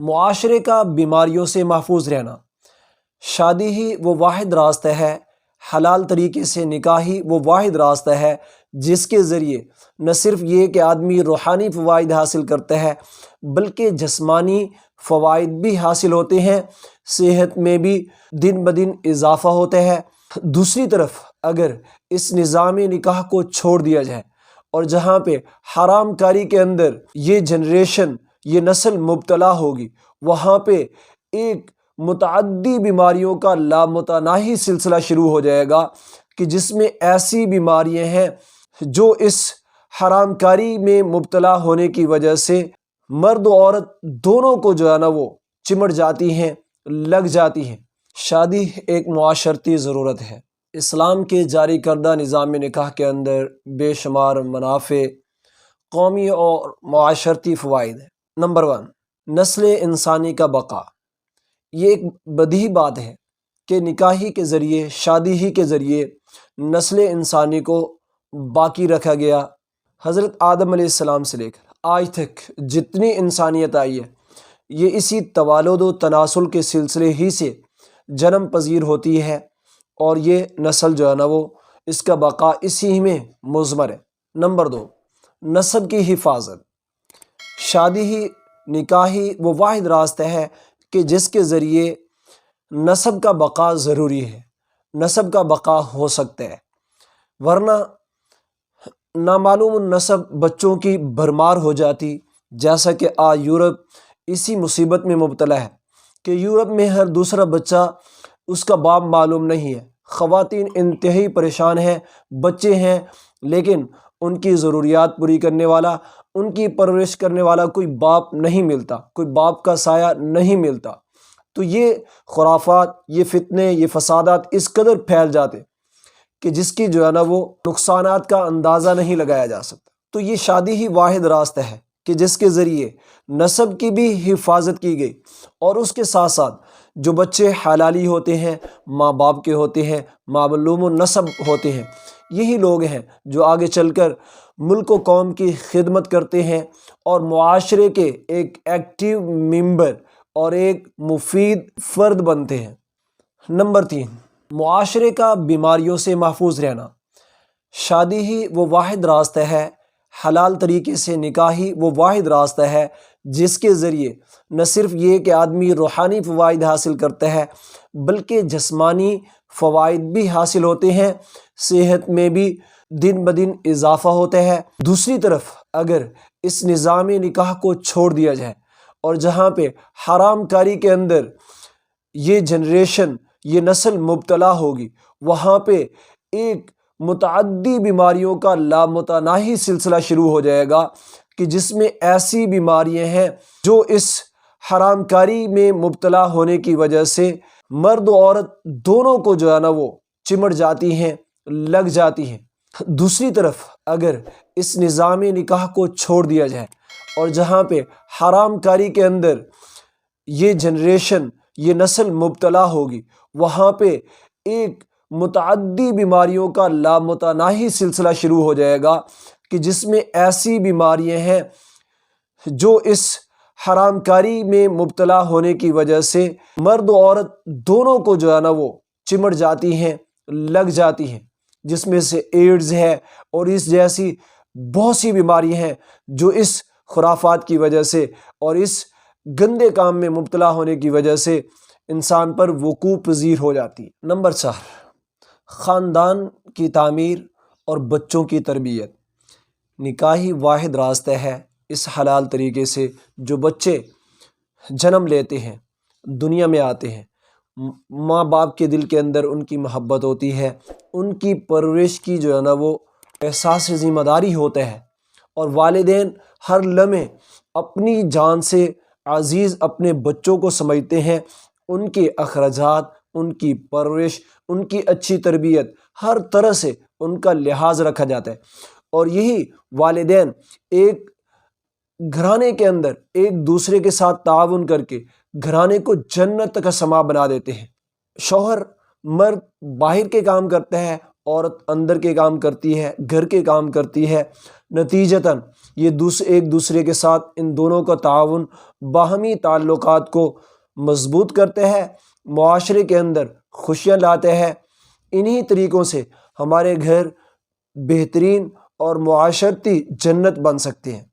معاشرے کا بیماریوں سے محفوظ رہنا۔ شادی ہی وہ واحد راستہ ہے، حلال طریقے سے نکاح ہی وہ واحد راستہ ہے جس کے ذریعے نہ صرف یہ کہ آدمی روحانی فوائد حاصل کرتا ہے بلکہ جسمانی فوائد بھی حاصل ہوتے ہیں، صحت میں بھی دن بدن اضافہ ہوتا ہے۔ دوسری طرف اگر اس نظام نکاح کو چھوڑ دیا جائے اور جہاں پہ حرام کاری کے اندر یہ جنریشن، یہ نسل مبتلا ہوگی، وہاں پہ ایک متعدی بیماریوں کا لامتناہی سلسلہ شروع ہو جائے گا کہ جس میں ایسی بیماریاں ہیں جو اس حرام کاری میں مبتلا ہونے کی وجہ سے مرد و عورت دونوں کو جو ہے نا وہ چمٹ جاتی ہیں، لگ جاتی ہیں۔ شادی ایک معاشرتی ضرورت ہے۔ اسلام کے جاری کردہ نظام نکاح کے اندر بے شمار منافع، قومی اور معاشرتی فوائد ہیں۔ نمبر 1، نسل انسانی کا بقا۔ یہ ایک بدیہی بات ہے کہ نکاحی کے ذریعے، شادی ہی کے ذریعے نسل انسانی کو باقی رکھا گیا۔ حضرت آدم علیہ السلام سے لے کر آج تک جتنی انسانیت آئی ہے، یہ اسی توالد و تناسل کے سلسلے ہی سے جنم پذیر ہوتی ہے، اور یہ نسل جو ہے نا وہ اس کا بقا اسی میں مضمر ہے۔ نمبر 2، نسب کی حفاظت۔ شادی ہی، نکاح ہی وہ واحد راستہ ہے کہ جس کے ذریعے نسب کا بقا ضروری ہے، نسب کا بقا ہو سکتا ہے، ورنہ نامعلوم النسب بچوں کی بھرمار ہو جاتی، جیسا کہ آج یورپ اسی مصیبت میں مبتلا ہے کہ یورپ میں ہر دوسرا بچہ اس کا باپ معلوم نہیں ہے۔ خواتین انتہائی پریشان ہیں، بچے ہیں لیکن ان کی ضروریات پوری کرنے والا، ان کی پرورش کرنے والا کوئی باپ نہیں ملتا، کوئی باپ کا سایہ نہیں ملتا۔ تو یہ خرافات، یہ فتنے، یہ فسادات اس قدر پھیل جاتے کہ جس کی جو ہے نا وہ نقصانات کا اندازہ نہیں لگایا جا سکتا۔ تو یہ شادی ہی واحد راستہ ہے کہ جس کے ذریعے نسب کی بھی حفاظت کی گئی، اور اس کے ساتھ ساتھ جو بچے حلالی ہوتے ہیں، ماں باپ کے ہوتے ہیں، معلوم النسب ہوتے ہیں، یہی لوگ ہیں جو آگے چل کر ملک و قوم کی خدمت کرتے ہیں اور معاشرے کے ایک ایکٹیو ممبر اور ایک مفید فرد بنتے ہیں۔ نمبر 3، معاشرے کا بیماریوں سے محفوظ رہنا۔ شادی ہی وہ واحد راستہ ہے، حلال طریقے سے نکاح ہی وہ واحد راستہ ہے جس کے ذریعے نہ صرف یہ کہ آدمی روحانی فوائد حاصل کرتا ہے بلکہ جسمانی فوائد بھی حاصل ہوتے ہیں، صحت میں بھی دن بدن اضافہ ہوتا ہے۔ دوسری طرف اگر اس نظام نکاح کو چھوڑ دیا جائے اور جہاں پہ حرام کاری کے اندر یہ جنریشن، یہ نسل مبتلا ہوگی، وہاں پہ ایک متعدی بیماریوں کا لامتناہی سلسلہ شروع ہو جائے گا کہ جس میں ایسی بیماریاں ہیں جو اس حرام کاری میں مبتلا ہونے کی وجہ سے مرد و عورت دونوں کو جو ہے نا وہ چمٹ جاتی ہیں، لگ جاتی ہیں۔ دوسری طرف اگر اس نظام نکاح کو چھوڑ دیا جائے اور جہاں پہ حرام کاری کے اندر یہ جنریشن، یہ نسل مبتلا ہوگی، وہاں پہ ایک متعدی بیماریوں کا لامتناہی سلسلہ شروع ہو جائے گا کہ جس میں ایسی بیماریاں ہیں جو اس حرام کاری میں مبتلا ہونے کی وجہ سے مرد و عورت دونوں کو جو ہے نا وہ چمٹ جاتی ہیں، لگ جاتی ہیں، جس میں سے ایڈز ہے اور اس جیسی بہت سی بیماریاں ہیں جو اس خرافات کی وجہ سے اور اس گندے کام میں مبتلا ہونے کی وجہ سے انسان پر وقوع پذیر ہو جاتی۔ نمبر 4، خاندان کی تعمیر اور بچوں کی تربیت۔ نکاح ہی واحد راستہ ہے اس حلال طریقے سے جو بچے جنم لیتے ہیں، دنیا میں آتے ہیں، ماں باپ کے دل کے اندر ان کی محبت ہوتی ہے، ان کی پرورش کی جو ہے نا وہ احساس ذمہ داری ہوتا ہے، اور والدین ہر لمحے اپنی جان سے عزیز اپنے بچوں کو سمجھتے ہیں، ان کے اخراجات، ان کی پرورش، ان کی اچھی تربیت، ہر طرح سے ان کا لحاظ رکھا جاتا ہے، اور یہی والدین ایک گھرانے کے اندر ایک دوسرے کے ساتھ تعاون کر کے گھرانے کو جنت کا سما بنا دیتے ہیں۔ شوہر، مرد باہر کے کام کرتا ہے، عورت اندر کے کام کرتی ہے، گھر کے کام کرتی ہے، نتیجتاً یہ ایک دوسرے کے ساتھ ان دونوں کا تعاون باہمی تعلقات کو مضبوط کرتے ہیں، معاشرے کے اندر خوشیاں لاتے ہیں۔ انہی طریقوں سے ہمارے گھر بہترین اور معاشرتی جنت بن سکتے ہیں۔